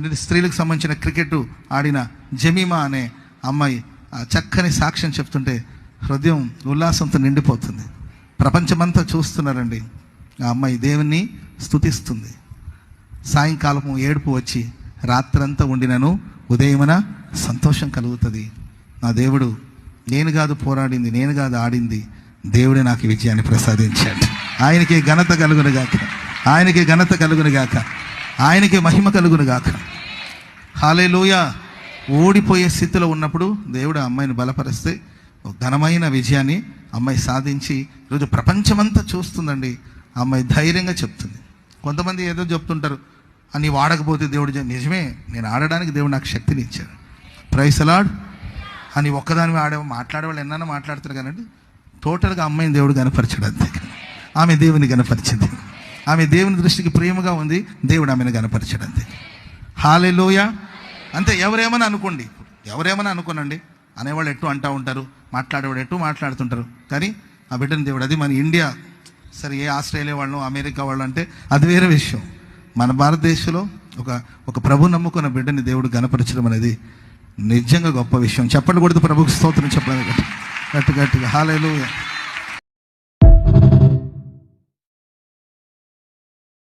స్త్రీలకు సంబంధించిన క్రికెట్ ఆడిన జమీమా అనే అమ్మాయి చక్కని సాక్ష్యం చెప్తుంటే హృదయం ఉల్లాసంతో నిండిపోతుంది. ప్రపంచమంతా చూస్తున్నారండి. ఆ అమ్మాయి దేవుణ్ణి స్తుతిస్తుంది. సాయంకాలము ఏడుపు వచ్చి రాత్రంతా ఉండినను ఉదయమున సంతోషం కలుగుతుంది. నా దేవుడు నేను కాదు పోరాడింది, నేను కాదు ఆడింది, దేవుడే నాకు విజయాన్ని ప్రసాదించాడు. ఆయనకి ఘనత కలుగునుగాక, ఆయనకి ఘనత కలుగునుగాక, ఆయనకి మహిమ కలుగునుగాక. హల్లెలూయా. ఓడిపోయే స్థితిలో ఉన్నప్పుడు దేవుడు ఆ అమ్మాయిని బలపరిస్తే ఒక ఘనమైన విజయాన్ని అమ్మాయి సాధించి ఈరోజు ప్రపంచమంతా చూస్తుందండి. ఆ అమ్మాయి ధైర్యంగా చెప్తుంది. కొంతమంది ఏదో చెప్తుంటారు, అని వాడకపోతే దేవుడు నిజమే, నేను ఆడడానికి దేవుడు నాకు శక్తిని ఇచ్చాడు. ప్రైజ్ ది లార్డ్ అని ఒక్కదాని మాట్లాడేవాళ్ళు ఎన్నైనా మాట్లాడతారు కానీ టోటల్గా అమ్మాయిని దేవుడు కనపరిచాడు. అంతే. ఆమె దేవుని కనపరిచింది. ఆమె దేవుని దృష్టికి ప్రేమగా ఉంది, దేవుడు ఆమెను కనపరిచాడు. అంతే. హల్లెలూయా. అంతే. ఎవరేమని అనుకోండి, ఎవరేమని అనుకోనండి, అనేవాళ్ళు ఎట్టు అంటూ ఉంటారు, మాట్లాడేవాడు ఎట్టు మాట్లాడుతుంటారు. కానీ ఆ బిడ్డని దేవుడు, అది మన ఇండియా సరే, ఏ ఆస్ట్రేలియా వాళ్ళు అమెరికా వాళ్ళు అంటే అది వేరే విషయం. మన భారతదేశంలో ఒక ప్రభు నమ్ముకున్న బిడ్డని దేవుడు గణపరచడం అనేది నిజంగా గొప్ప విషయం. చెప్పండి కొడుతూ ప్రభుకి స్తోత్రం చెప్పండి గట్టిగా. హల్లెలూయా.